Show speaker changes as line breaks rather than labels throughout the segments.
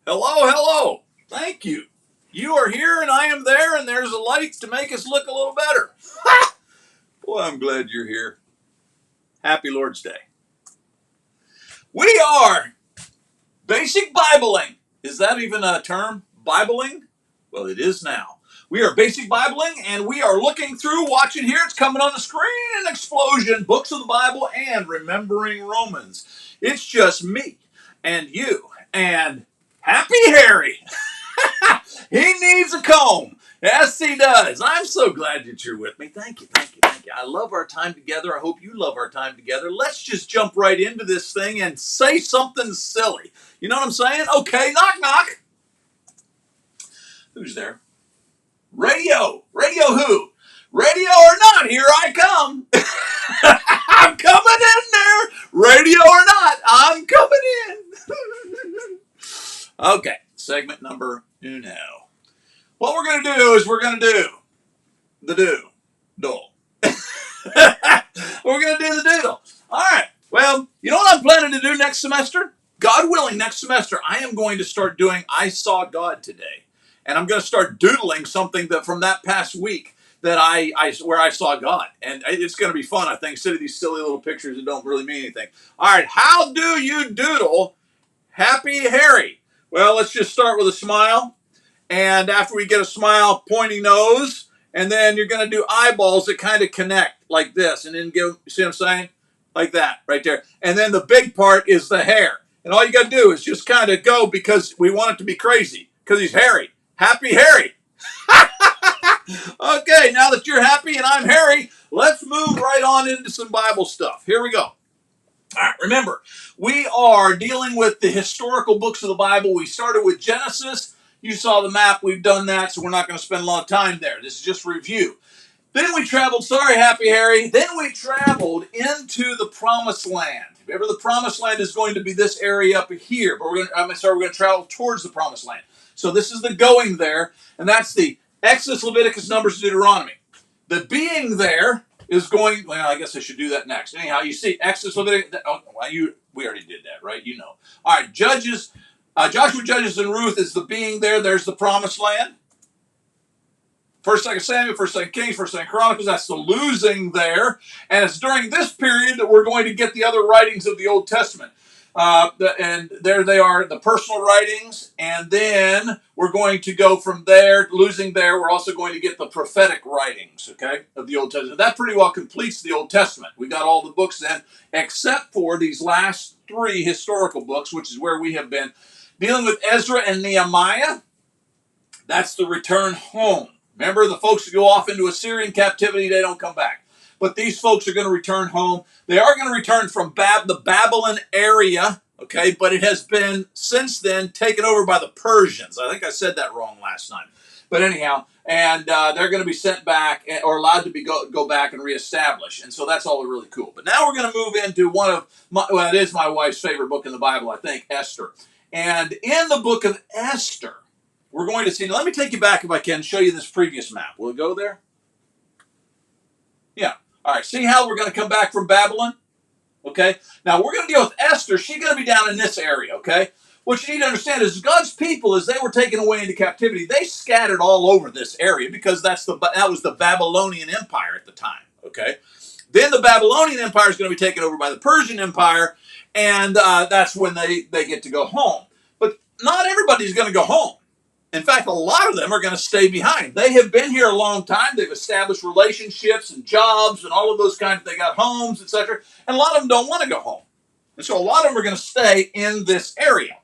Hello, hello. Thank you. You are here and I am there, and there's a light to make us look a little better. Boy, I'm glad you're here. Happy Lord's Day. We are basic Bibling. Is that even a term? Bibling? Well, it is now. We are basic Bibling, and we are looking through, watching here. It's coming on the screen, an explosion. Books of the Bible and Remembering Romans. It's just me and you and Happy Harry. He needs a comb. Yes, he does. I'm so glad that you're with me. Thank you, thank you, thank you. I love our time together. I hope you love our time together. Let's just jump right into this thing and say something silly. You know what I'm saying? Okay, knock, knock. Who's there? Radio. Radio who? Radio or not, here I come. I'm coming in there. Radio or not, I'm coming in. Okay, segment number uno. What we're going to do is we're going to do the doodle. We're going to do the doodle. All right. Well, you know what I'm planning to do next semester? God willing, next semester, I am going to start doing I Saw God Today. And I'm going to start doodling something that from that past week that where I saw God. And it's going to be fun, I think, instead of these silly little pictures that don't really mean anything. All right. How do you doodle Happy Harry? Well, let's just start with a smile. And after we get a smile, pointy nose, and then you're going to do eyeballs that kind of connect like this, and then give, see what I'm saying? Like that, right there. And then the big part is the hair. And all you got to do is just kind of go because we want it to be crazy, because he's hairy. Happy Harry. Okay, now that you're happy and I'm hairy, let's move right on into some Bible stuff. Here we go. All right, remember, we are dealing with the historical books of the Bible. We started with Genesis. You saw the map. We've done that, so we're not going to spend a lot of time there. This is just review. Then we traveled, sorry, Happy Harry, then we traveled into the Promised Land. Remember, the Promised Land is going to be this area up here, but we're going to travel towards the Promised Land. So this is the going there, and that's the Exodus, Leviticus, Numbers, Deuteronomy. The being there is going, well, I guess I should do that next. Anyhow, you see Exodus, Leviticus, we already did that, right? You know. All right, Judges, Joshua, Judges, and Ruth is the being there. There's the Promised Land. First, Second Samuel, First, Second Kings, First, Second Chronicles. That's the losing there, and it's during this period that we're going to get the other writings of the Old Testament. And there they are, the personal writings, and then we're going to go from there, losing there. We're also going to get the prophetic writings, okay, of the Old Testament. That pretty well completes the Old Testament. We got all the books then, except for these last three historical books, which is where we have been dealing with Ezra and Nehemiah. That's the return home. Remember, the folks who go off into Assyrian captivity, they don't come back. But these folks are going to return home. They are going to return from the Babylon area, okay? But it has been, since then, taken over by the Persians. I think I said that wrong last time. But anyhow, and they're going to be sent back, or allowed to go back and reestablish. And so that's all really cool. But now we're going to move into one of, it is my wife's favorite book in the Bible, I think, Esther. And in the book of Esther, we're going to see, let me take you back if I can, show you this previous map. Will it go there? Yeah. All right, see how we're going to come back from Babylon? Okay. Now, we're going to deal with Esther. She's going to be down in this area, okay? What you need to understand is God's people, as they were taken away into captivity, they scattered all over this area because that was the Babylonian Empire at the time, okay? Then the Babylonian Empire is going to be taken over by the Persian Empire, and that's when they get to go home. But not everybody's going to go home. In fact, a lot of them are going to stay behind. They have been here a long time. They've established relationships and jobs and all of those kinds. They got homes, etc. And a lot of them don't want to go home. And so a lot of them are going to stay in this area.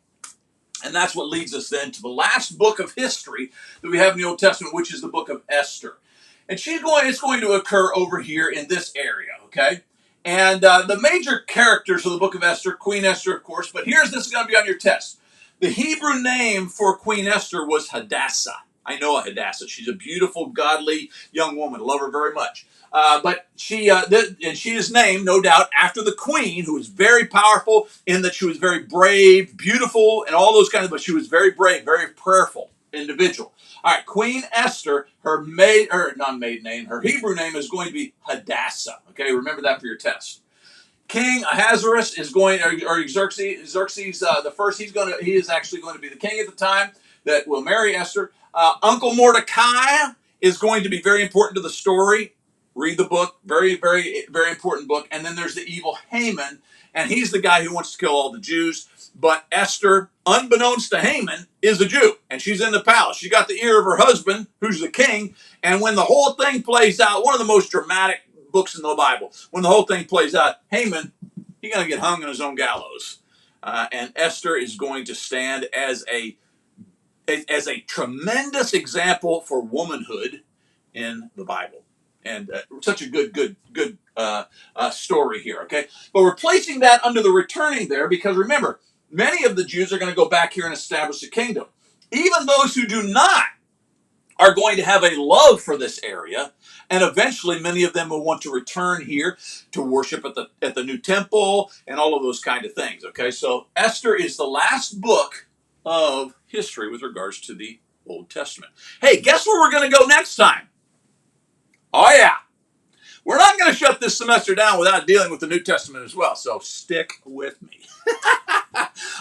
And that's what leads us then to the last book of history that we have in the Old Testament, which is the book of Esther. And it's going to occur over here in this area, okay? And the major characters of the book of Esther, Queen Esther, of course, but this is going to be on your test. The Hebrew name for Queen Esther was Hadassah. I know a Hadassah. She's a beautiful, godly young woman. Love her very much. But she is named, no doubt, after the queen, who was very powerful in that she was very brave, beautiful, and all those kinds of, but she was very brave, very prayerful individual. All right, Queen Esther, her Hebrew name is going to be Hadassah. Okay, remember that for your test. King Ahasuerus is going, or Xerxes the first. He is actually going to be the king at the time that will marry Esther. Uncle Mordecai is going to be very important to the story. Read the book, very, very, very important book. And then there's the evil Haman, and he's the guy who wants to kill all the Jews. But Esther, unbeknownst to Haman, is a Jew, and she's in the palace. She got the ear of her husband, who's the king. And when the whole thing plays out, one of the most dramatic books in the Bible, when the whole thing plays out, Haman, he's going to get hung on his own gallows. And Esther is going to stand as a tremendous example for womanhood in the Bible. And such a good story here, okay? But we're placing that under the returning there because remember, many of the Jews are going to go back here and establish a kingdom. Even those who do not are going to have a love for this area, and eventually many of them will want to return here to worship at the new temple and all of those kind of things, okay? So Esther is the last book of history with regards to the Old Testament. Hey, guess where we're going to go next time? Oh, yeah. We're not going to shut this semester down without dealing with the New Testament as well, so stick with me.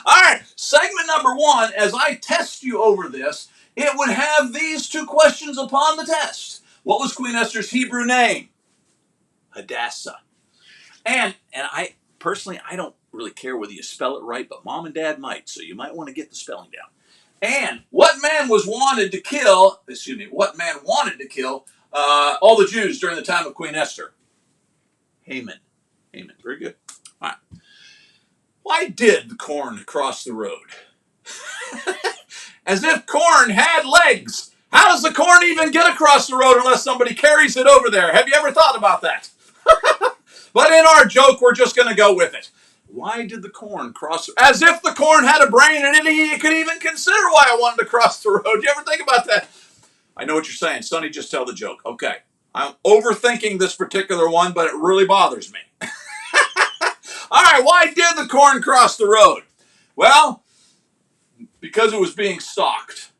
All right, segment number 1, as I test you over this, it would have these 2 questions upon the test. What was Queen Esther's Hebrew name? Hadassah. And I personally, I don't really care whether you spell it right, but Mom and Dad might, so you might want to get the spelling down. And what man wanted to kill all the Jews during the time of Queen Esther? Haman. Haman. Very good. All right. Why did the corn cross the road? As if corn had legs. How does the corn even get across the road unless somebody carries it over there? Have you ever thought about that? But in our joke, we're just going to go with it. Why did the corn cross? As if the corn had a brain and he could even consider why I wanted to cross the road. Do you ever think about that? I know what you're saying. Sonny, just tell the joke. Okay. I'm overthinking this particular one, but it really bothers me. All right. Why did the corn cross the road? Well, because it was being stalked.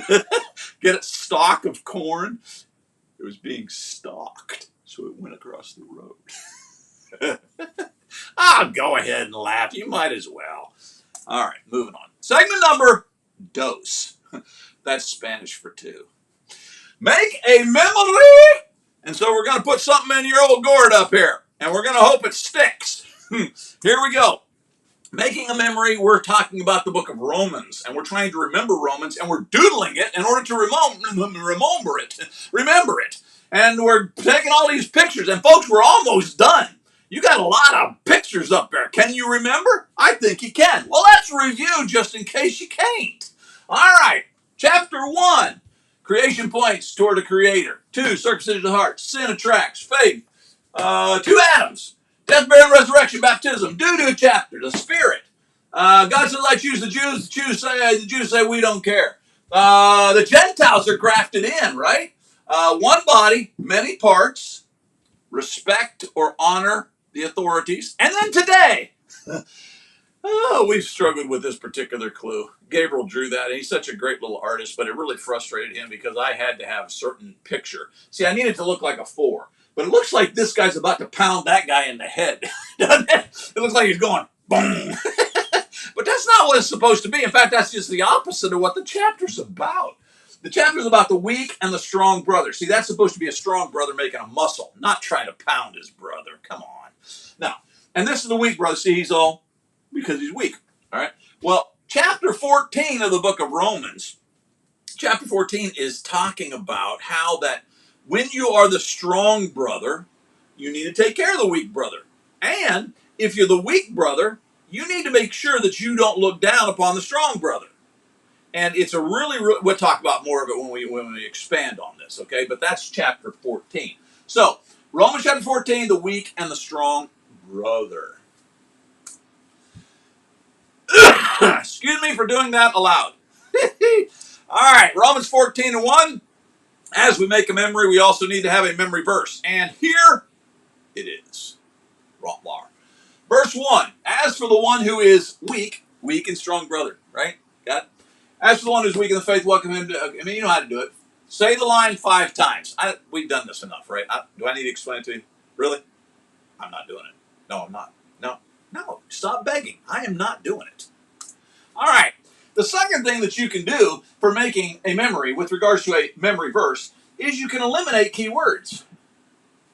Get it? Stalk of corn? It was being stalked. So it went across the road. Go ahead and laugh. You might as well. All right, moving on. Segment number dos. That's Spanish for 2. Make a memory. And so we're going to put something in your old gourd up here. And we're going to hope it sticks. Here we go. Making a memory, we're talking about the book of Romans. And we're trying to remember Romans. And we're doodling it in order to remember it. And we're taking all these pictures. And folks, we're almost done. You got a lot of pictures up there. Can you remember? I think you can. Well, let's review just in case you can't. All right. Chapter 1. Creation points toward a creator. 2. Circumcision of the heart. Sin attracts. Faith. 2 Adams. Death, burial, resurrection, baptism. Doo-doo chapter. The Spirit. God said, let's use the Jews. The Jews say we don't care. The Gentiles are grafted in, right? One body, many parts. Respect or honor the authorities. And then today. We've struggled with this particular clue. Gabriel drew that, and he's such a great little artist, but it really frustrated him because I had to have a certain picture. See, I needed to look like a 4, but it looks like this guy's about to pound that guy in the head, doesn't it? It looks like he's going, boom. But that's not what it's supposed to be. In fact, that's just the opposite of what the chapter's about. The chapter's about the weak and the strong brother. See, that's supposed to be a strong brother making a muscle, not trying to pound his brother. Come on. Now, and this is the weak brother. See, he's all because he's weak. All right. Well, chapter 14 of the book of Romans, chapter 14 is talking about how that when you are the strong brother, you need to take care of the weak brother. And if you're the weak brother, you need to make sure that you don't look down upon the strong brother. And it's a we'll talk about more of it when we expand on this, okay? But that's chapter 14. So, Romans chapter 14, the weak and the strong brother. Excuse me for doing that aloud. All right, Romans 14:1. As we make a memory, we also need to have a memory verse. And here it is. Rotlar. Verse 1. As for the one who is weak and strong brother, right? Got it? As for the one who's weak in the faith, welcome him to, you know how to do it. Say the line 5 times. We've done this enough, right? Do I need to explain it to you? Really? I'm not doing it. No, I'm not. No, no. Stop begging. I am not doing it. All right. The second thing that you can do for making a memory with regards to a memory verse is you can eliminate keywords.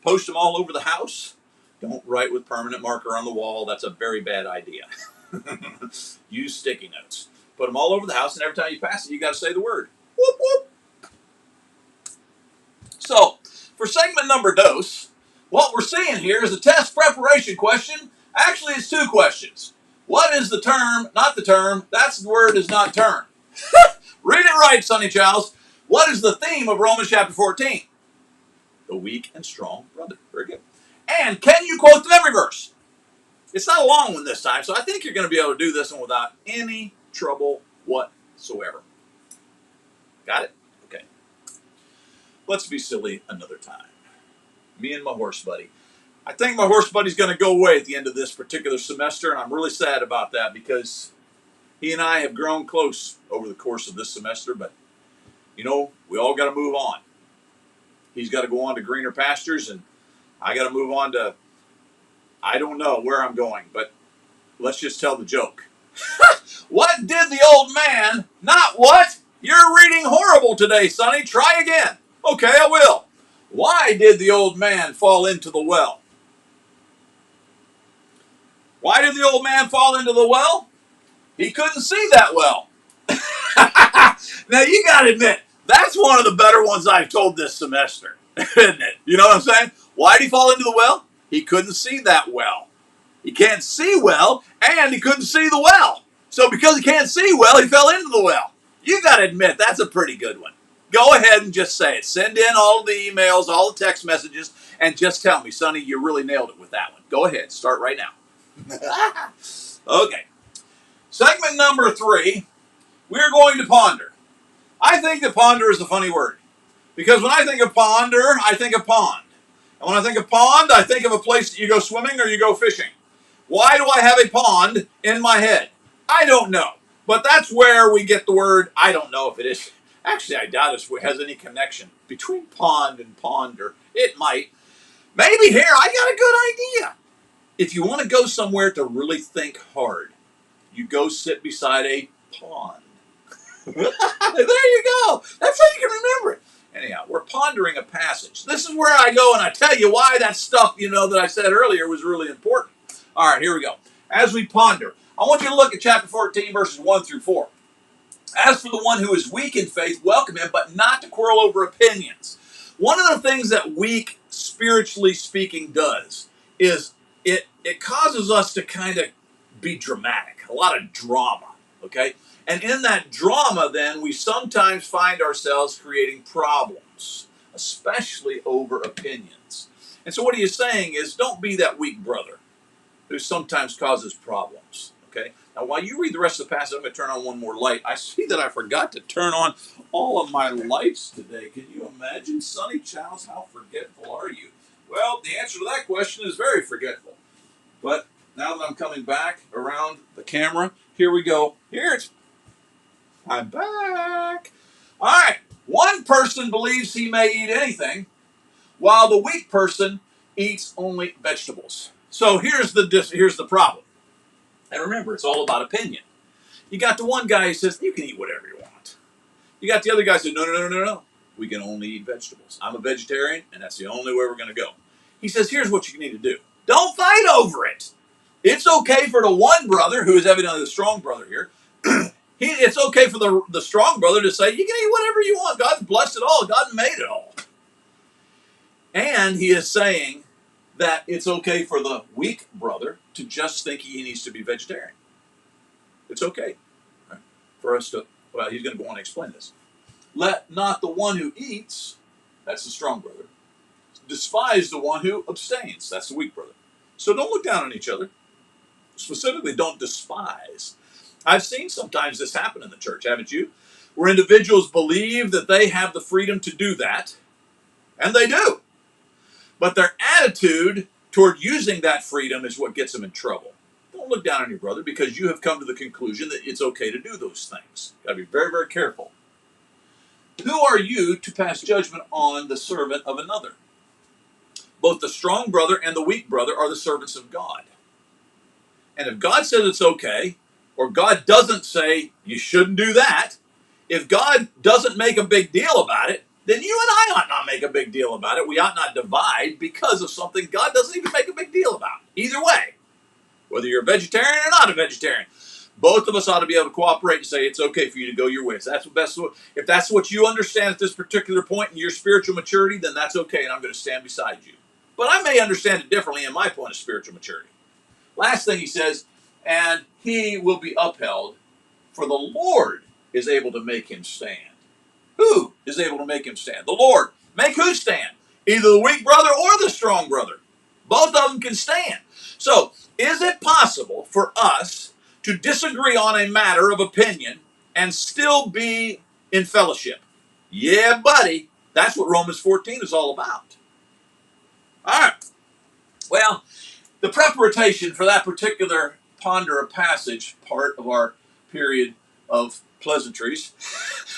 Post them all over the house. Don't write with permanent marker on the wall. That's a very bad idea. Use sticky notes. Put them all over the house, and every time you pass it, you got to say the word. Whoop, whoop. So, for segment number dos, what we're seeing here is a test preparation question. Actually, it's two questions. What is the term, not the term, that's the word is not term. Read it right, Sonny Childs. What is the theme of Romans chapter 14? The weak and strong brother. Very good. And can you quote the memory verse? It's not a long one this time, so I think you're going to be able to do this one without any trouble whatsoever. Got it? Okay. Let's be silly another time. Me and my horse buddy. I think my horse buddy's going to go away at the end of this particular semester, and I'm really sad about that because he and I have grown close over the course of this semester, but, you know, we all got to move on. He's got to go on to greener pastures, and I got to move on to, I don't know where I'm going, but let's just tell the joke. What did the old man, not what? You're reading horrible today, Sonny. Try again. Okay, I will. Why did the old man fall into the well? Why did the old man fall into the well? He couldn't see that well. Now, you got to admit, that's one of the better ones I've told this semester, isn't it? You know what I'm saying? Why did he fall into the well? He couldn't see that well. He can't see well, and he couldn't see the well. So because he can't see well, he fell into the well. You got to admit, that's a pretty good one. Go ahead and just say it. Send in all of the emails, all the text messages, and just tell me, Sonny, you really nailed it with that one. Go ahead. Start right now. Okay. Segment number 3, we're going to ponder. I think that ponder is a funny word. Because when I think of ponder, I think of pond. And when I think of pond, I think of a place that you go swimming or you go fishing. Why do I have a pond in my head? I don't know. But that's where we get the word, I don't know if it is. Actually, I doubt it has any connection between pond and ponder. It might. Maybe here, I got a good idea. If you want to go somewhere to really think hard, you go sit beside a pond. There you go. That's how you can remember it. Anyhow, we're pondering a passage. This is where I go and I tell you why that stuff, that I said earlier was really important. All right, here we go. As we ponder, I want you to look at chapter 14, verses 1 through 4. As for the one who is weak in faith, welcome him, but not to quarrel over opinions. One of the things that weak, spiritually speaking, does is it causes us to kind of be dramatic, a lot of drama, okay? And in that drama, then, we sometimes find ourselves creating problems, especially over opinions. And so what he is saying is, don't be that weak brother who sometimes causes problems, okay? Now, while you read the rest of the passage, I'm going to turn on one more light. I see that I forgot to turn on all of my lights today. Can you imagine? Sonny Childs, how forgetful are you? Well, the answer to that question is very forgetful. But now that I'm coming back around the camera, here we go. I'm back. All right. One person believes he may eat anything, while the weak person eats only vegetables. So here's the problem. And remember, it's all about opinion. You got the one guy who says, you can eat whatever you want. You got the other guy who says, no. We can only eat vegetables. I'm a vegetarian, and that's the only way we're going to go. He says, here's what you need to do. Don't fight over it. It's okay for the one brother, who is evidently the strong brother here, it's okay for the strong brother to say, you can eat whatever you want. God's blessed it all. God made it all. And he is saying that it's okay for the weak brother to just think he needs to be vegetarian. It's okay, right? For us to, he's going to go on and explain this. Let not the one who eats, that's the strong brother, despise the one who abstains, that's the weak brother. So don't look down on each other. Specifically, don't despise. I've seen sometimes this happen in the church, haven't you? Where individuals believe that they have the freedom to do that, and they do. But their attitude toward using that freedom is what gets them in trouble. Don't look down on your brother because you have come to the conclusion that it's okay to do those things. Got to be very, very careful. Who are you to pass judgment on the servant of another? Both the strong brother and the weak brother are the servants of God. And if God says it's okay, or God doesn't say you shouldn't do that, if God doesn't make a big deal about it, then you and I ought not make a big deal about it. We ought not divide because of something God doesn't even make a big deal about. Either way, whether you're a vegetarian or not a vegetarian, both of us ought to be able to cooperate and say it's okay for you to go your way. So that's the best. If that's what you understand at this particular point in your spiritual maturity, then that's okay, and I'm going to stand beside you. But I may understand it differently in my point of spiritual maturity. Last thing he says, and he will be upheld, for the Lord is able to make him stand. Who is able to make him stand? The Lord. Make who stand? Either the weak brother or the strong brother. Both of them can stand. So, is it possible for us to disagree on a matter of opinion and still be in fellowship? Yeah, buddy. That's what Romans 14 is all about. All right. Well, the preparation for that particular ponder a passage part of our period of pleasantries.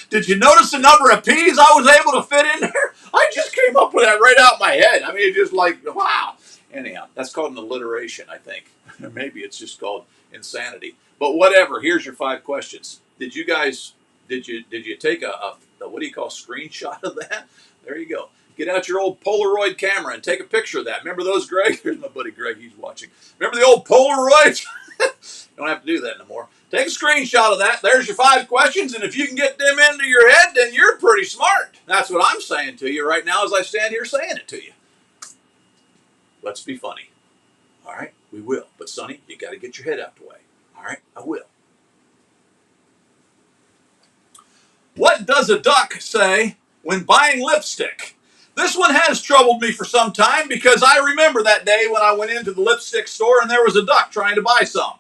Did you notice the number of P's I was able to fit in there? I just came up with that right out my head. I mean, just like, wow. Anyhow, that's called an alliteration, I think. Maybe it's just called insanity. But whatever, here's your 5 questions. Did you guys, did you take a what do you call, screenshot of that? There you go. Get out your old Polaroid camera and take a picture of that. Remember those, Greg? Here's my buddy Greg. He's watching. Remember the old Polaroids? Don't have to do that no more. Take a screenshot of that. There's your 5 questions, and if you can get them into your head, then you're pretty smart. That's what I'm saying to you right now as I stand here saying it to you. Let's be funny. All right? We will. But, Sonny, you got to get your head out the way. All right? I will. What does a duck say when buying lipstick? This one has troubled me for some time because I remember that day when I went into the lipstick store and there was a duck trying to buy some.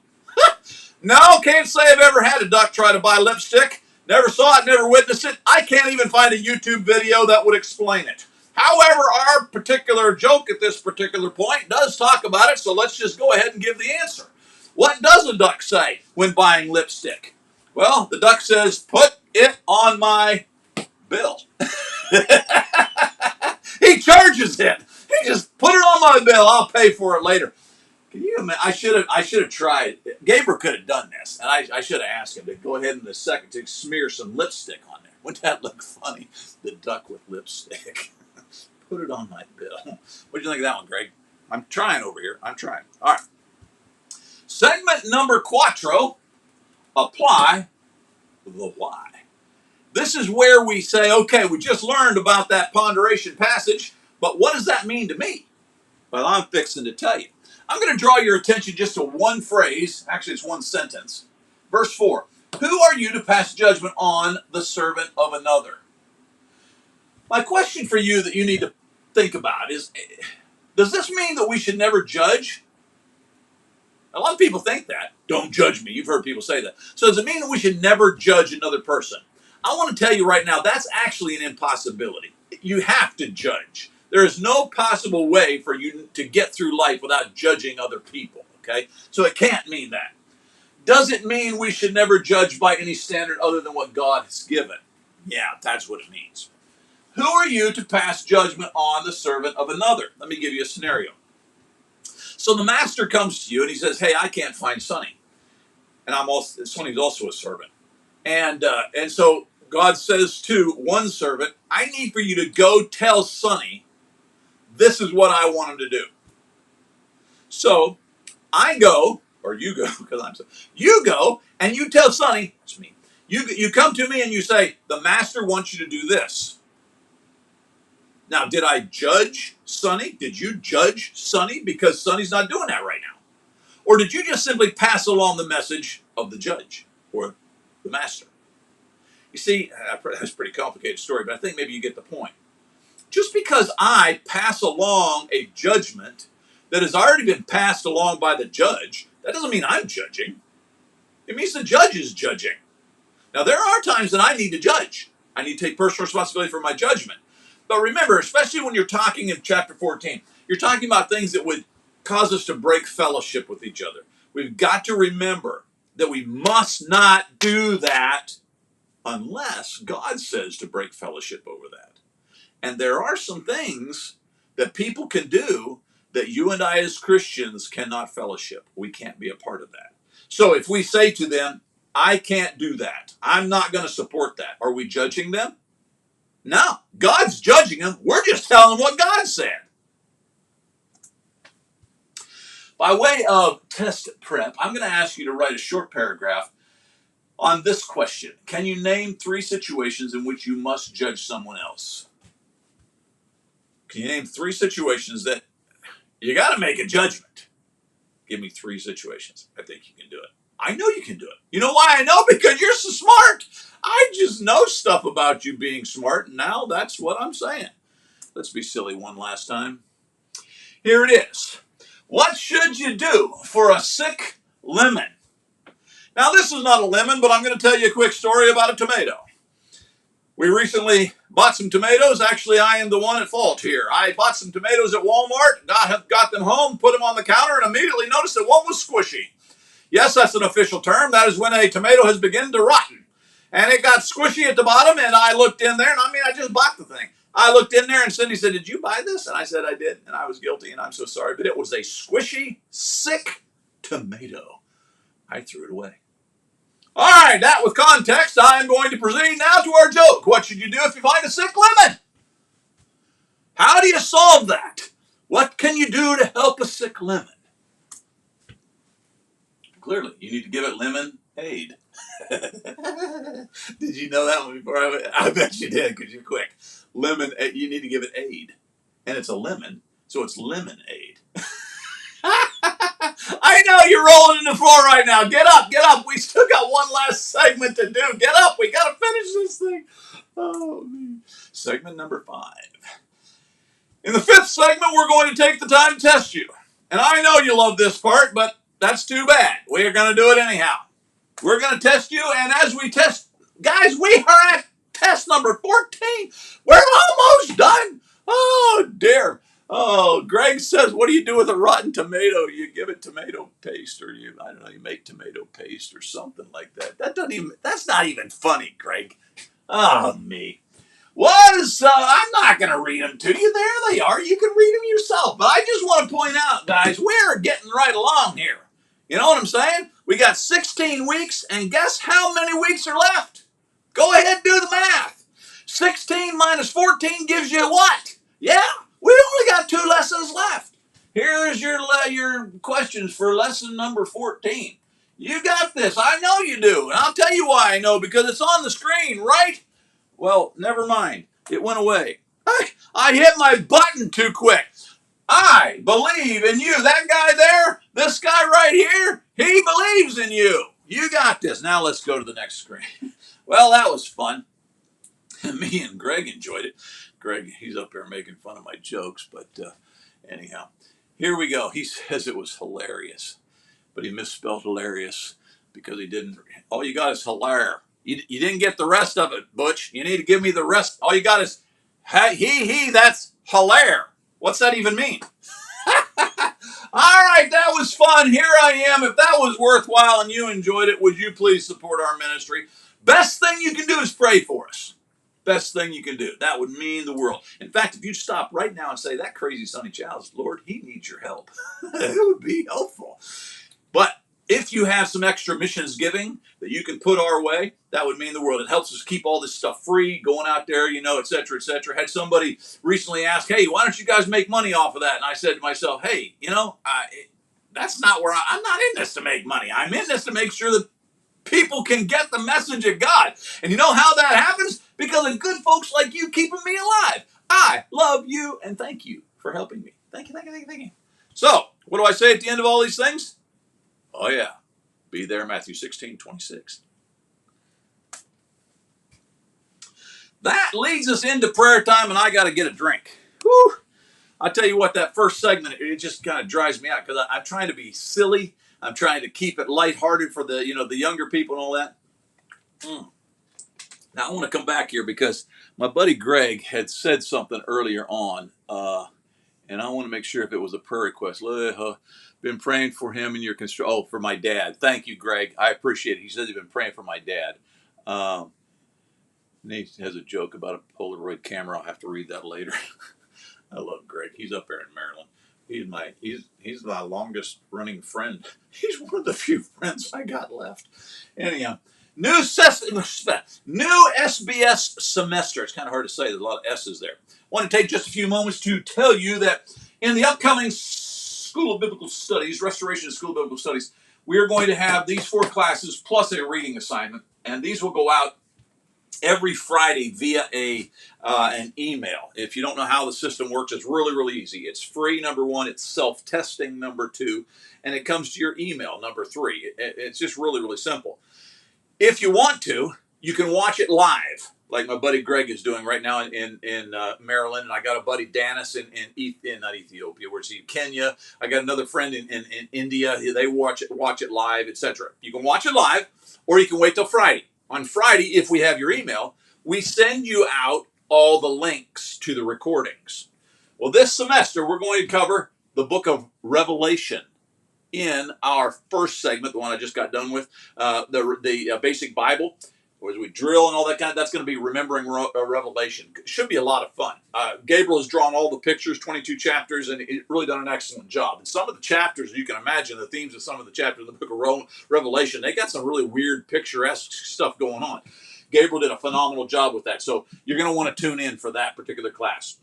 No, can't say I've ever had a duck try to buy lipstick. Never saw it, never witnessed it. I can't even find a YouTube video that would explain it. However, our particular joke at this particular point does talk about it, so let's just go ahead and give the answer. What does a duck say when buying lipstick? Well, the duck says, put it on my bill. He charges it. He just put it on my bill. I'll pay for it later. Can you imagine? I should have tried. Gabriel could have done this, and I should have asked him to go ahead in a second to smear some lipstick on there. Wouldn't that look funny? The duck with lipstick. Put it on my bill. What do you think of that one, Greg? I'm trying over here. I'm trying. All right. Segment number 4. Apply the why. This is where we say, okay, we just learned about that ponderation passage, but what does that mean to me? Well, I'm fixing to tell you. I'm going to draw your attention just to one phrase. Actually, it's one sentence. Verse 4. Who are you to pass judgment on the servant of another? My question for you that you need to think about is, does this mean that we should never judge? A lot of people think that. Don't judge me. You've heard people say that. So does it mean that we should never judge another person? I want to tell you right now, that's actually an impossibility. You have to judge. There is no possible way for you to get through life without judging other people, okay? So it can't mean that. Does it mean we should never judge by any standard other than what God has given? Yeah, that's what it means. Who are you to pass judgment on the servant of another? Let me give you a scenario. So the master comes to you and he says, hey, I can't find Sonny. And Sonny's also a servant. And so God says to one servant, I need for you to go tell Sonny this is what I want him to do. So I go, or you go, because you go and you tell Sonny, it's me. You come to me and you say, the master wants you to do this. Now, did I judge Sonny? Did you judge Sonny because Sonny's not doing that right now? Or did you just simply pass along the message of the judge or the master? You see, that's a pretty complicated story, but I think maybe you get the point. Just because I pass along a judgment that has already been passed along by the judge, that doesn't mean I'm judging. It means the judge is judging. Now, there are times that I need to judge. I need to take personal responsibility for my judgment. But remember, especially when you're talking in chapter 14, you're talking about things that would cause us to break fellowship with each other. We've got to remember that we must not do that unless God says to break fellowship over that. And there are some things that people can do that you and I as Christians cannot fellowship. We can't be a part of that. So if we say to them, I can't do that, I'm not going to support that, are we judging them? No. God's judging them. We're just telling them what God said. By way of test prep, I'm going to ask you to write a short paragraph on this question. Can you name 3 situations in which you must judge someone else? Can you name 3 situations that you got to make a judgment? Give me 3 situations. I think you can do it. I know you can do it. You know why I know? Because you're so smart. I just know stuff about you being smart, and now that's what I'm saying. Let's be silly one last time. Here it is. What should you do for a sick lemon? Now, this is not a lemon, but I'm going to tell you a quick story about a tomato. We recently bought some tomatoes. Actually, I am the one at fault here. I bought some tomatoes at Walmart, got them home, put them on the counter, and immediately noticed that one was squishy. Yes, that's an official term. That is when a tomato has begun to rotten. And it got squishy at the bottom, and I looked in there, and I just bought the thing. I looked in there, and Cindy said, did you buy this? And I said, I did, and I was guilty, and I'm so sorry. But it was a squishy, sick tomato. I threw it away. All right, that with context, I am going to proceed now to our joke. What should you do if you find a sick lemon? How do you solve that? What can you do to help a sick lemon? Clearly, you need to give it lemon aid. Did you know that one before? I bet you did because you're quick. Lemon, you need to give it aid. And it's a lemon, so it's lemon aid. I know you're rolling in the floor right now. Get up, get up. We still got one last segment to do. Get up. We got to finish this thing. Oh, man. Segment number 5. In the 5th segment, we're going to take the time to test you. And I know you love this part, but that's too bad. We're going to do it anyhow. We're going to test you, and as we test, guys, we are at test number 14. We're almost done. Oh, dear. Oh, Greg says, what do you do with a rotten tomato? You give it tomato paste, or you make tomato paste or something like that. That's not even funny, Greg. Oh, me. I'm not going to read them to you. There they are. You can read them yourself. But I just want to point out, guys, we're getting right along here. You know what I'm saying? We got 16 weeks, and guess how many weeks are left? Go ahead and do the math. 16 minus 14 gives you what? Yeah, we only got 2 lessons left. Here's your questions for lesson number 14. You got this. I know you do. And I'll tell you why I know, because it's on the screen, right? Well, never mind. It went away. I hit my button too quick. I believe in you. That guy there, this guy right here, he believes in you. You got this. Now let's go to the next screen. Well, that was fun. Me and Greg enjoyed it. Greg, he's up there making fun of my jokes, but anyhow, here we go. He says it was hilarious, but he misspelled hilarious because he didn't. All you got is hilar. You didn't get the rest of it, Butch. You need to give me the rest. All you got is he. That's hilar. What's that even mean? All right, that was fun. Here I am. If that was worthwhile and you enjoyed it, would you please support our ministry? Best thing you can do is pray for us. Best thing you can do. That would mean the world. In fact, if you stop right now and say, that crazy Sonny Childs, Lord, he needs your help. It would be helpful. But if you have some extra missions giving that you can put our way, that would mean the world. It helps us keep all this stuff free, going out there, et cetera, et cetera. Had somebody recently ask, hey, why don't you guys make money off of that? And I said to myself, hey, that's not where I'm not in this to make money. I'm in this to make sure that people can get the message of God. And you know how that happens? Because of good folks like you keeping me alive. I love you and thank you for helping me. Thank you. So, what do I say at the end of all these things? Oh, yeah. Be there, Matthew 16:26. That leads us into prayer time, and I got to get a drink. Whew. I tell you what, that first segment, it just kind of drives me out because I'm trying to be silly. I'm trying to keep it lighthearted for the younger people and all that. Now, I want to come back here because my buddy Greg had said something earlier on, and I want to make sure if it was a prayer request. Been praying for him and your for my dad. Thank you, Greg. I appreciate it. He says he's been praying for my dad. And he has a joke about a Polaroid camera. I'll have to read that later. I love Greg. He's up there in Maryland. He's my longest running friend. He's one of the few friends I got left. Anyhow, new SBS semester. It's kind of hard to say. There's a lot of S's there. I want to take just a few moments to tell you that in the upcoming School of Biblical Studies, Restoration School of Biblical Studies, we are going to have these 4 classes plus a reading assignment, and these will go out every Friday via an email. If you don't know how the system works, it's really, really easy. It's free, number 1. It's self-testing, number 2. And it comes to your email, number 3. It's just really, really simple. If you want to, you can watch it live, like my buddy Greg is doing right now in Maryland. And I got a buddy, Danis, in not Ethiopia, where's he? Kenya. I got another friend in India. They watch it live, etc. You can watch it live, or you can wait till Friday. On Friday, if we have your email, we send you out all the links to the recordings. Well, this semester, we're going to cover the book of Revelation in our first segment, the one I just got done with, the basic Bible, as we drill and all that kind of, that's going to be Remembering Revelation. It should be a lot of fun. Gabriel has drawn all the pictures, 22 chapters, and he's really done an excellent job. And some of the chapters, you can imagine the themes of some of the chapters of the book of Revelation, they got some really weird, picturesque stuff going on. Gabriel did a phenomenal job with that. So you're going to want to tune in for that particular class.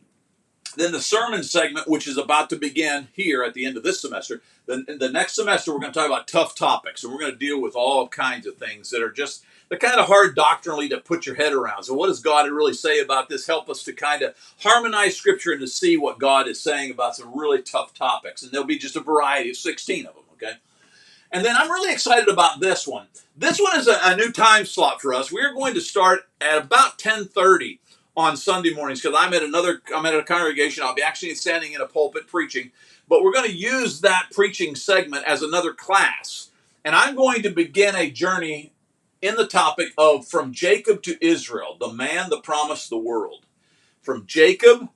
Then the sermon segment, which is about to begin here at the end of this semester. The next semester, we're going to talk about tough topics, and we're going to deal with all kinds of things that are just, they're kind of hard doctrinally to put your head around. So what does God really say about this? Help us to kind of harmonize Scripture and to see what God is saying about some really tough topics. And there'll be just a variety of 16 of them, okay? And then I'm really excited about this one. This one is a new time slot for us. We're going to start at about 10:30 on Sunday mornings, because I'm at a congregation. I'll be actually standing in a pulpit preaching, but we're going to use that preaching segment as another class. And I'm going to begin a journey in the topic of from Jacob to Israel, the man, the promise, the world. From Jacob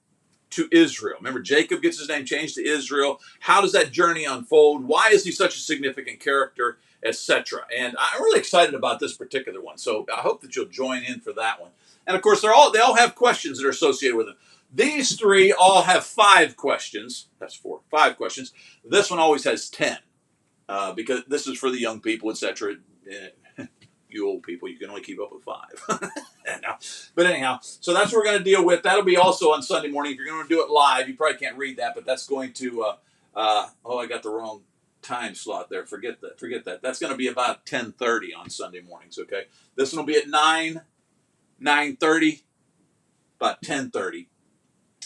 to Israel. Remember, Jacob gets his name changed to Israel. How does that journey unfold? Why is he such a significant character, etc.? And I'm really excited about this particular one. So I hope that you'll join in for that one. And of course, they all have questions that are associated with them. These 3 all have 5 questions. That's 4, 5 questions. This one always has 10 because this is for the young people, etc. You old people, you can only keep up with 5. But anyhow, so that's what we're going to deal with. That'll be also on Sunday morning. If you're going to do it live, you probably can't read that, but that's going to, I got the wrong time slot there. Forget that. That's going to be about 10:30 on Sunday mornings, okay? This one will be at 9:30, about 10:30.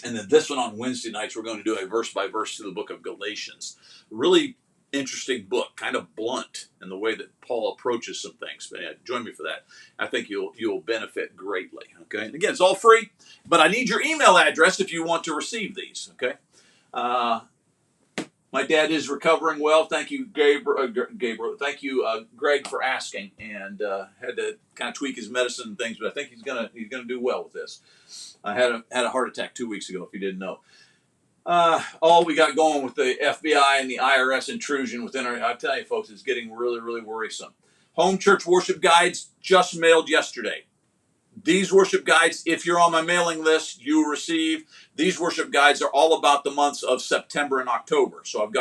And then this one on Wednesday nights, we're going to do a verse by verse to the book of Galatians. Really interesting book, kind of blunt in the way that Paul approaches some things. But yeah, join me for that. I think you'll benefit greatly. Okay, and again, it's all free, but I need your email address if you want to receive these. Okay. My dad is recovering well. Thank you, Gabriel. Thank you, Greg, for asking. And had to kind of tweak his medicine and things, but I think he's gonna do well with this. I had a heart attack 2 weeks ago, if you didn't know. All we got going with the FBI and the IRS intrusion within I tell you, folks, it's getting really, really worrisome. Home church worship guides just mailed yesterday. These worship guides, if you're on my mailing list, you receive. These worship guides are all about the months of September and October. So I've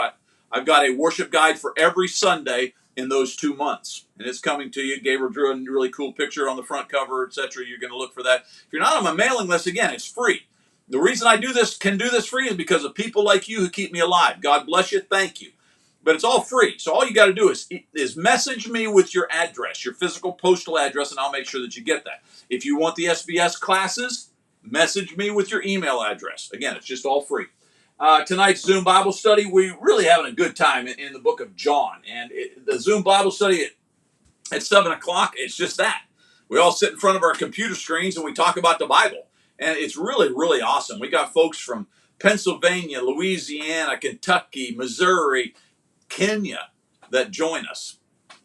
got a worship guide for every Sunday in those 2 months, and it's coming to you. Gabriel drew a really cool picture on the front cover, etc. You're going to look for that. If you're not on my mailing list, again, it's free. The reason I can do this free is because of people like you who keep me alive. God bless you. Thank you. But it's all free. So all you got to do is message me with your address, your physical postal address, and I'll make sure that you get that. If you want the SBS classes, message me with your email address. Again, it's just all free. Tonight's Zoom Bible study, we're really having a good time in the book of John. And the Zoom Bible study at 7 o'clock, it's just that. We all sit in front of our computer screens and we talk about the Bible. And it's really, really awesome. We got folks from Pennsylvania, Louisiana, Kentucky, Missouri, Kenya that join us.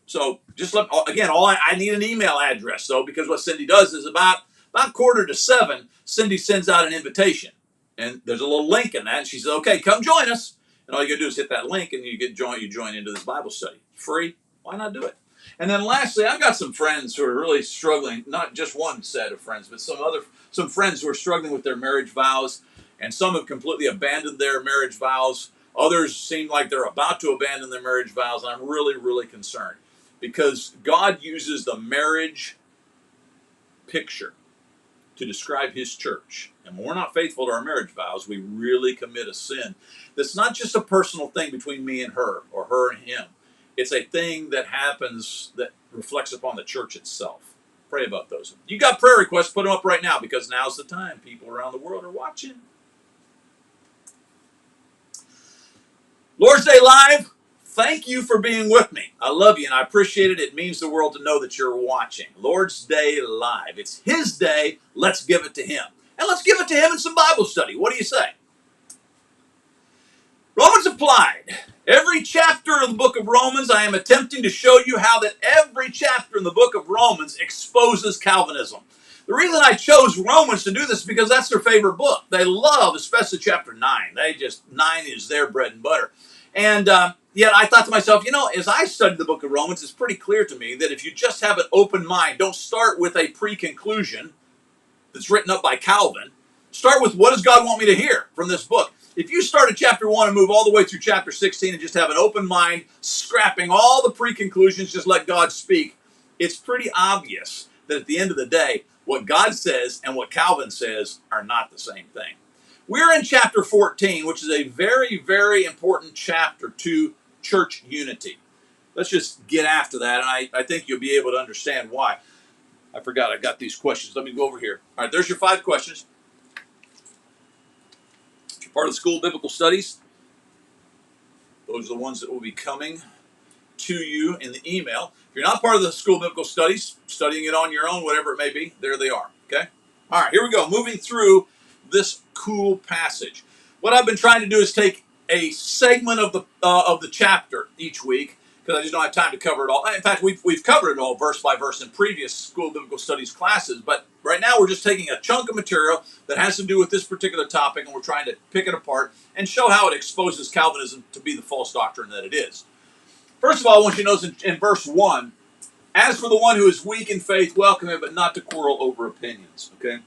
So just I need an email address though, because what Cindy does is about 6:45, Cindy sends out an invitation. And there's a little link in that. And she says, okay, come join us. And all you gotta do is hit that link and you join into this Bible study. Free. Why not do it? And then lastly, I've got some friends who are really struggling, not just one set of friends, but some friends who are struggling with their marriage vows. And some have completely abandoned their marriage vows. Others seem like they're about to abandon their marriage vows. And I'm really, really concerned because God uses the marriage picture to describe his church. And when we're not faithful to our marriage vows, we really commit a sin that's not just a personal thing between me and her or her and him. It's a thing that happens that reflects upon the church itself. Pray about those. You got prayer requests, put them up right now because now's the time. People around the world are watching. Lord's Day Live, thank you for being with me. I love you and I appreciate it. It means the world to know that you're watching. Lord's Day Live. It's his day. Let's give it to him. And let's give it to him in some Bible study. What do you say? Romans Applied. Every chapter of the book of Romans, I am attempting to show you how that every chapter in the book of Romans exposes Calvinism. The reason I chose Romans to do this is because that's their favorite book. They love, especially chapter 9. 9 is their bread and butter. And yet I thought to myself, as I studied the book of Romans, it's pretty clear to me that if you just have an open mind, don't start with a pre-conclusion that's written up by Calvin. Start with, what does God want me to hear from this book? If you start at chapter 1 and move all the way through chapter 16 and just have an open mind, scrapping all the pre-conclusions, just let God speak, it's pretty obvious that at the end of the day, what God says and what Calvin says are not the same thing. We're in chapter 14, which is a very, very important chapter to church unity. Let's just get after that, and I think you'll be able to understand why. I forgot I got these questions. Let me go over here. All right, there's your 5 questions. If you're part of the School of Biblical Studies, those are the ones that will be coming to you in the email. If you're not part of the School of Biblical Studies, studying it on your own, whatever it may be, there they are. Okay? All right, here we go. Moving through this cool passage. What I've been trying to do is take a segment of the chapter each week, because I just don't have time to cover it all. In fact, we've covered it all verse by verse in previous School of Biblical Studies classes, but right now we're just taking a chunk of material that has to do with this particular topic, and we're trying to pick it apart and show how it exposes Calvinism to be the false doctrine that it is. First of all, I want you to notice in verse 1, as for the one who is weak in faith, welcome him, but not to quarrel over opinions. Okay?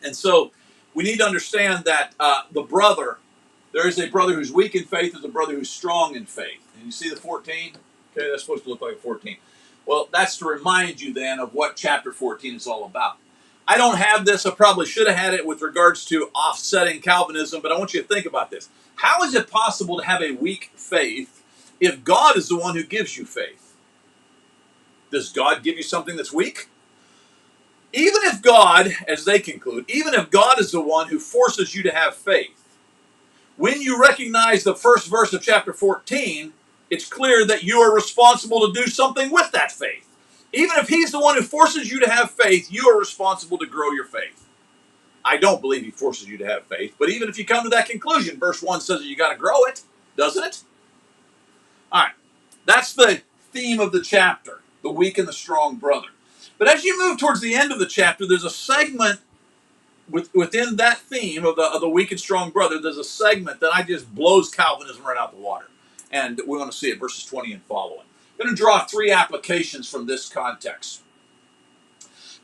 And so we need to understand that there is a brother who's weak in faith, there's a brother who's strong in faith. And you see the 14? Okay, that's supposed to look like a 14. Well, that's to remind you then of what chapter 14 is all about. I don't have this. I probably should have had it with regards to offsetting Calvinism, but I want you to think about this. How is it possible to have a weak faith if God is the one who gives you faith? Does God give you something that's weak? Even if God, as they conclude, even if God is the one who forces you to have faith, when you recognize the first verse of chapter 14, it's clear that you are responsible to do something with that faith. Even if he's the one who forces you to have faith, you are responsible to grow your faith. I don't believe he forces you to have faith, but even if you come to that conclusion, verse 1 says that you got to grow it, doesn't it? All right, that's the theme of the chapter, the weak and the strong brother. But as you move towards the end of the chapter, there's a segment within that theme of the weak and strong brother, there's a segment that just blows Calvinism right out the water. And we want to see it, verses 20 and following. I'm going to draw 3 applications from this context.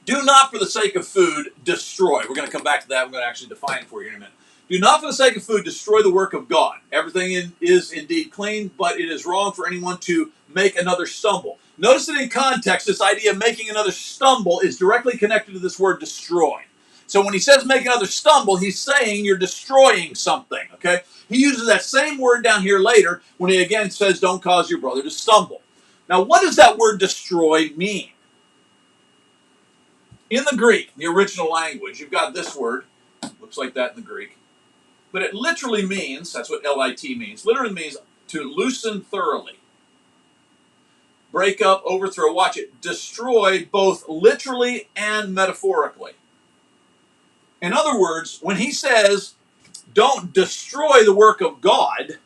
Do not, for the sake of food, destroy. We're going to come back to that. I'm going to actually define it for you in a minute. Do not, for the sake of food, destroy the work of God. Everything is indeed clean, but it is wrong for anyone to make another stumble. Notice that in context, this idea of making another stumble is directly connected to this word destroy. So when he says make another stumble, he's saying you're destroying something, okay? He uses that same word down here later when he again says don't cause your brother to stumble. Now, what does that word destroy mean? In the Greek, the original language, you've got this word. Looks like that in the Greek. But it literally means, that's what L-I-T means, literally means to loosen thoroughly. Break up, overthrow, watch it, destroy both literally and metaphorically. In other words, when he says, don't destroy the work of God,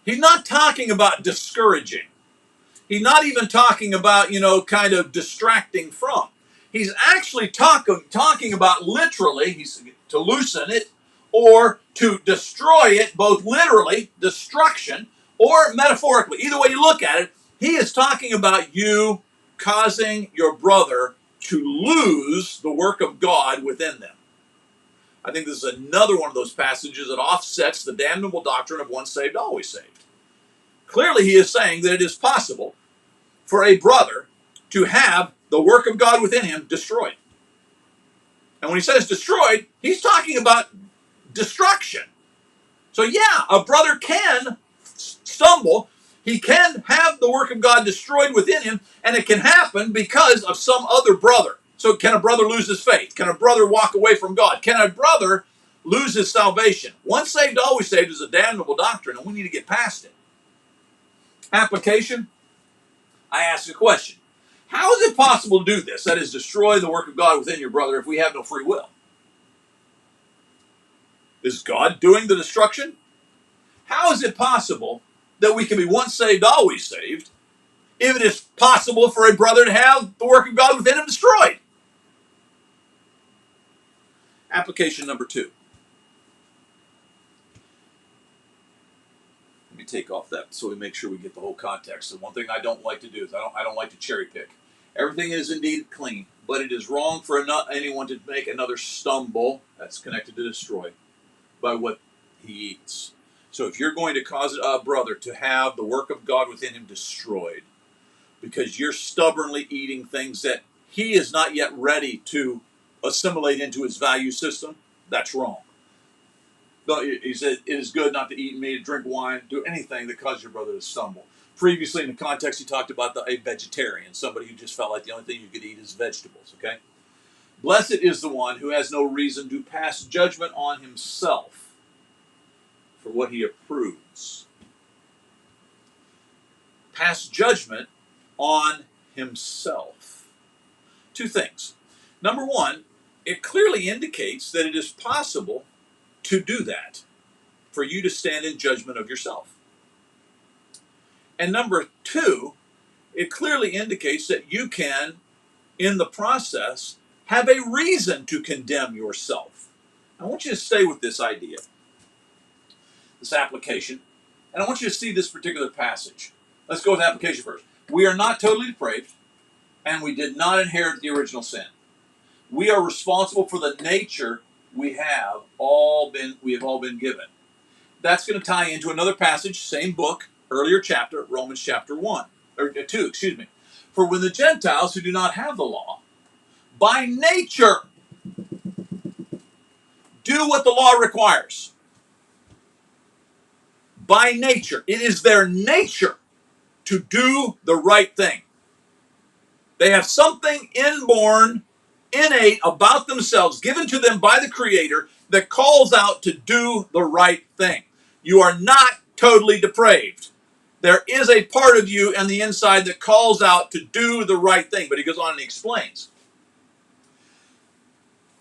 he's not talking about discouraging. He's not even talking about, kind of distracting from. He's actually talking about literally, to loosen it, or to destroy it, both literally, destruction, or metaphorically. Either way you look at it, he is talking about you causing your brother to lose the work of God within them. I think this is another one of those passages that offsets the damnable doctrine of once saved, always saved. Clearly, he is saying that it is possible for a brother to have the work of God within him destroyed. And when he says destroyed, he's talking about destruction. So yeah, a brother can stumble. He can have the work of God destroyed within him, and it can happen because of some other brother. So can a brother lose his faith? Can a brother walk away from God? Can a brother lose his salvation? Once saved, always saved is a damnable doctrine, and we need to get past it. Application? I ask a question. How is it possible to do this? That is, destroy the work of God within your brother if we have no free will. Is God doing the destruction? How is it possible that we can be once saved, always saved, if it is possible for a brother to have the work of God within him destroyed? Application number 2. Let me take off that so we make sure we get the whole context. The one thing I don't like to do is I don't like to cherry pick. Everything is indeed clean, but it is wrong for anyone to make another stumble, that's connected to destroy, by what he eats. So if you're going to cause a brother to have the work of God within him destroyed because you're stubbornly eating things that he is not yet ready to assimilate into his value system, that's wrong. He said, it is good not to eat meat, drink wine, do anything that causes your brother to stumble. Previously, in the context, he talked about a vegetarian, somebody who just felt like the only thing you could eat is vegetables, okay? Blessed is the one who has no reason to pass judgment on himself for what he approves. Pass judgment on himself. 2 things. Number 1, it clearly indicates that it is possible to do that, for you to stand in judgment of yourself. And number 2, it clearly indicates that you can, in the process, have a reason to condemn yourself. I want you to stay with this idea, this application, and I want you to see this particular passage. Let's go with application first. We are not totally depraved, and we did not inherit the original sin. We are responsible for the nature we have all been given. That's going to tie into another passage, same book, earlier chapter, Romans chapter 2, excuse me. For when the Gentiles who do not have the law, by nature, do what the law requires. By nature. It is their nature to do the right thing. They have something inborn, innate about themselves, given to them by the Creator, that calls out to do the right thing. You are not totally depraved. There is a part of you on the inside that calls out to do the right thing. But he goes on and he explains.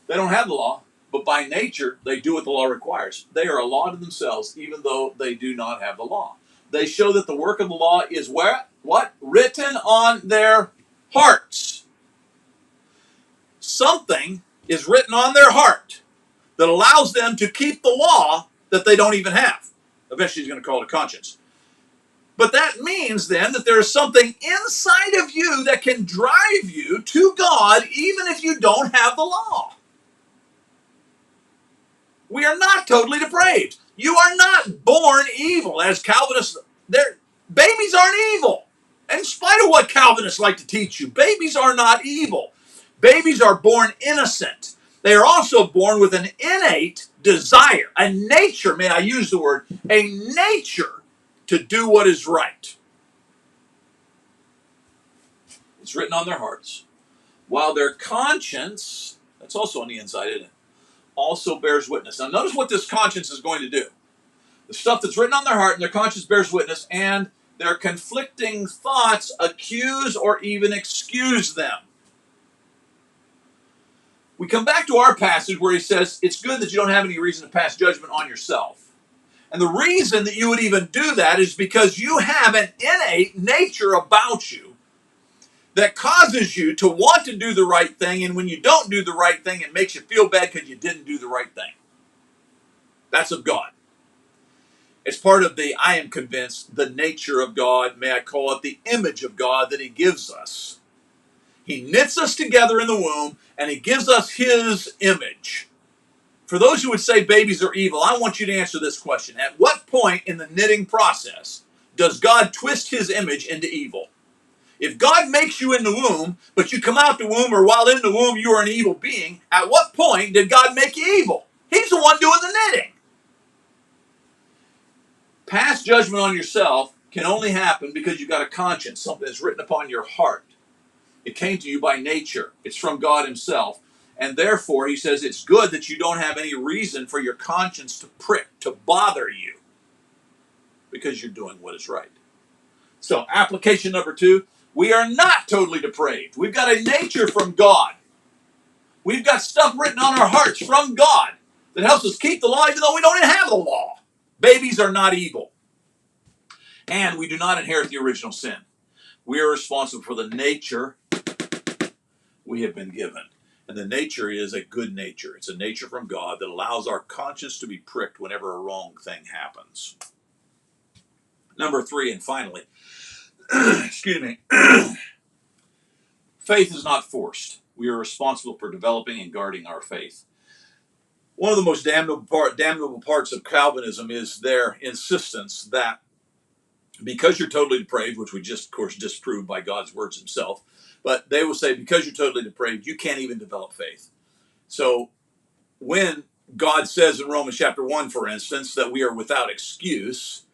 They don't have the law, but by nature, they do what the law requires. They are a law to themselves, even though they do not have the law. They show that the work of the law is where? What? Written on their hearts. Something is written on their heart that allows them to keep the law that they don't even have. Eventually he's going to call it a conscience. But that means then that there is something inside of you that can drive you to God even if you don't have the law. We are not totally depraved. You are not born evil, as Calvinists. Babies aren't evil. In spite of what Calvinists like to teach you, babies are not evil. Babies are born innocent. They are also born with an innate desire, a nature, may I use the word, a nature to do what is right. It's written on their hearts. While their conscience, that's also on the inside, isn't it? Also bears witness. Now notice what this conscience is going to do. The stuff that's written on their heart and their conscience bears witness, and their conflicting thoughts accuse or even excuse them. We come back to our passage where he says, it's good that you don't have any reason to pass judgment on yourself. And the reason that you would even do that is because you have an innate nature about you that causes you to want to do the right thing, and when you don't do the right thing, it makes you feel bad because you didn't do the right thing. That's of God. It's part of I am convinced, the nature of God, may I call it the image of God that he gives us. He knits us together in the womb, and he gives us his image. For those who would say babies are evil, I want you to answer this question. At what point in the knitting process does God twist his image into evil? If God makes you in the womb, but you come out the womb, or while in the womb you are an evil being, at what point did God make you evil? He's the one doing the knitting. Pass judgment on yourself can only happen because you've got a conscience, something that's written upon your heart. It came to you by nature. It's from God himself. And therefore, he says it's good that you don't have any reason for your conscience to prick, to bother you, because you're doing what is right. So, application number 2, we are not totally depraved. We've got a nature from God. We've got stuff written on our hearts from God that helps us keep the law even though we don't even have the law. Babies are not evil. And we do not inherit the original sin. We are responsible for the nature we have been given. And the nature is a good nature. It's a nature from God that allows our conscience to be pricked whenever a wrong thing happens. Number 3, and finally, excuse me, faith is not forced. We are responsible for developing and guarding our faith. One of the most damnable parts of Calvinism is their insistence that because you're totally depraved, which we just, of course, disproved by God's words himself, but they will say because you're totally depraved, you can't even develop faith. So when God says in Romans chapter 1, for instance, that we are without excuse,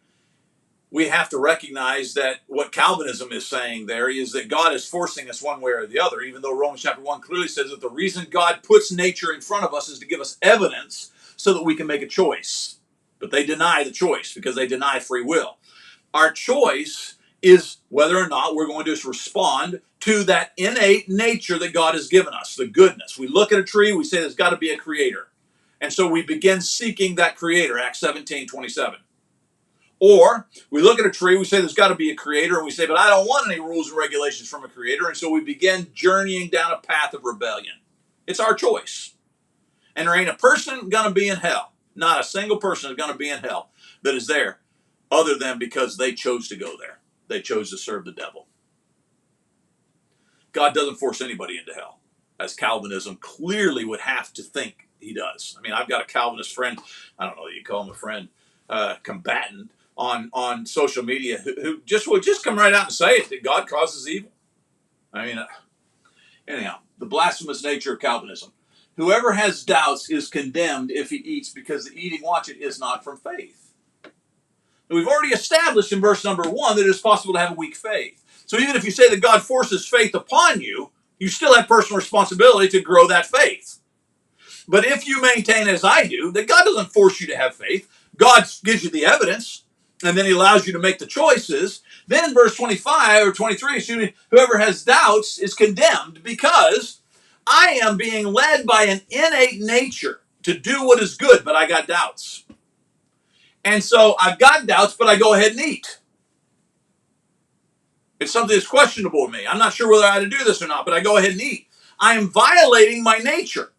we have to recognize that what Calvinism is saying there is that God is forcing us one way or the other, even though Romans chapter 1 clearly says that the reason God puts nature in front of us is to give us evidence so that we can make a choice. But they deny the choice because they deny free will. Our choice is whether or not we're going to respond to that innate nature that God has given us, the goodness. We look at a tree, we say there's got to be a creator. And so we begin seeking that creator, Acts 17:27. Or we look at a tree, we say there's got to be a creator, and we say, but I don't want any rules and regulations from a creator. And so we begin journeying down a path of rebellion. It's our choice. And there ain't a person going to be in hell. Not a single person is going to be in hell that is there other than because they chose to go there. They chose to serve the devil. God doesn't force anybody into hell, as Calvinism clearly would have to think he does. I mean, I've got a Calvinist friend, I don't know that you call him a friend, combatant on social media who just will just come right out and say it, that God causes evil. I mean, anyhow, the blasphemous nature of Calvinism. Whoever has doubts is condemned if he eats, because the eating, watch it, is not from faith. And we've already established in verse number 1 that it is possible to have a weak faith. So even if you say that God forces faith upon you, you still have personal responsibility to grow that faith. But if you maintain, as I do, that God doesn't force you to have faith, God gives you the evidence, and then he allows you to make the choices, then in verse 25 or 23, whoever has doubts is condemned, because I am being led by an innate nature to do what is good, but I got doubts. And so I've got doubts, but I go ahead and eat. It's something that's questionable to me. I'm not sure whether I ought to do this or not, but I go ahead and eat. I am violating my nature.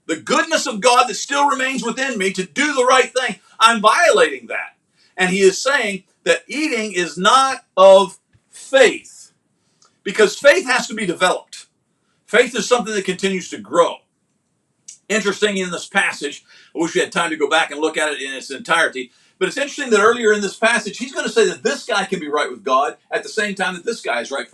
The goodness of God that still remains within me to do the right thing. I'm violating that. And he is saying that eating is not of faith, because faith has to be developed. Faith is something that continues to grow. Interesting in this passage, I wish we had time to go back and look at it in its entirety, but it's interesting that earlier in this passage, he's going to say that this guy can be right with God at the same time that this guy is right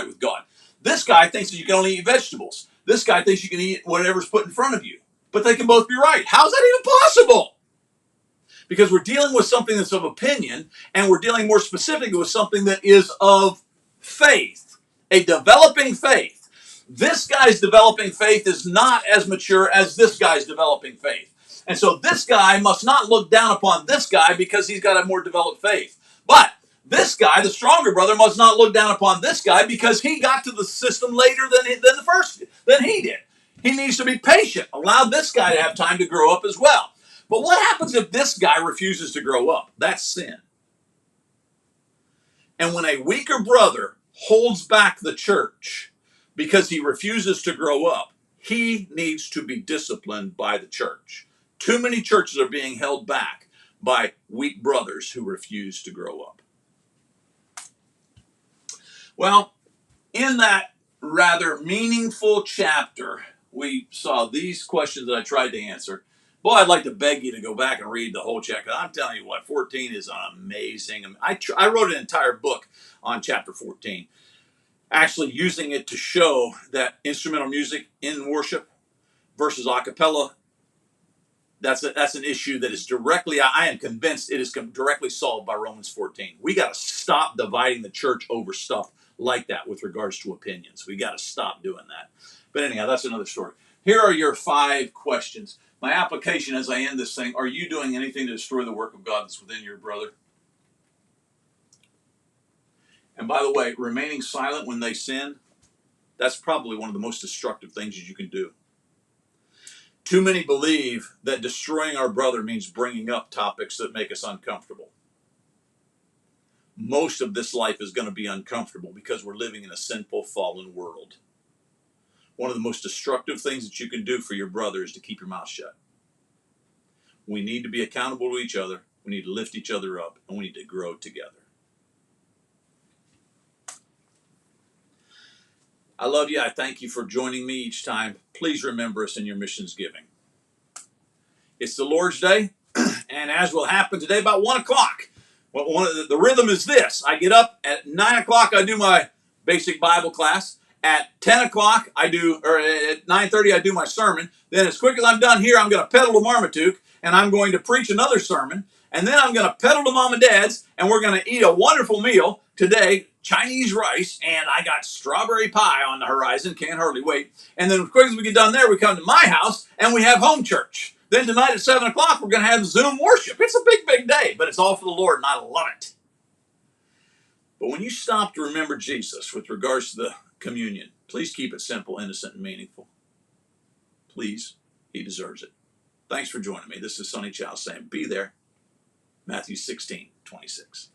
with God. This guy thinks that you can only eat vegetables. This guy thinks you can eat whatever's put in front of you. But they can both be right. How's that even possible? Because we're dealing with something that's of opinion, and we're dealing more specifically with something that is of faith, a developing faith. This guy's developing faith is not as mature as this guy's developing faith. And so this guy must not look down upon this guy because he's got a more developed faith. But this guy, the stronger brother, must not look down upon this guy because he got to the system later than he did. He needs to be patient. Allow this guy to have time to grow up as well. But what happens if this guy refuses to grow up? That's sin. And when a weaker brother holds back the church because he refuses to grow up, he needs to be disciplined by the church. Too many churches are being held back by weak brothers who refuse to grow up. Well, in that rather meaningful chapter, we saw these questions that I tried to answer. Boy, I'd like to beg you to go back and read the whole chapter. I'm telling you what, 14 is amazing. I wrote an entire book on chapter 14, actually using it to show that instrumental music in worship versus a cappella, that's an issue that is directly, I am convinced it is directly solved by Romans 14. We got to stop dividing the church over stuff like that with regards to opinions. We got to stop doing that. But anyhow, that's another story. Here are your 5 questions. My application as I end this thing: are you doing anything to destroy the work of God that's within your brother? And by the way, remaining silent when they sin, that's probably one of the most destructive things that you can do. Too many believe that destroying our brother means bringing up topics that make us uncomfortable. Most of this life is going to be uncomfortable because we're living in a sinful, fallen world. One of the most destructive things that you can do for your brother is to keep your mouth shut. We need to be accountable to each other. We need to lift each other up, and we need to grow together. I love you. I thank you for joining me each time. Please remember us in your missions giving. It's the Lord's Day, and as will happen today, about 1 o'clock. Well, the rhythm is this. I get up at 9 o'clock, I do my basic Bible class. At 10 o'clock, at 9:30, I do my sermon. Then as quick as I'm done here, I'm going to pedal to Marmaduke, and I'm going to preach another sermon. And then I'm going to pedal to Mom and Dad's, and we're going to eat a wonderful meal today, Chinese rice, and I got strawberry pie on the horizon. Can't hardly wait. And then as quick as we get done there, we come to my house, and we have home church. Then tonight at 7 o'clock, we're going to have Zoom worship. It's a big, big day, but it's all for the Lord, and I love it. But when you stop to remember Jesus with regards to the communion, please keep it simple, innocent, and meaningful. Please, he deserves it. Thanks for joining me. This is Sonny Chow saying, be there. Matthew 16:26.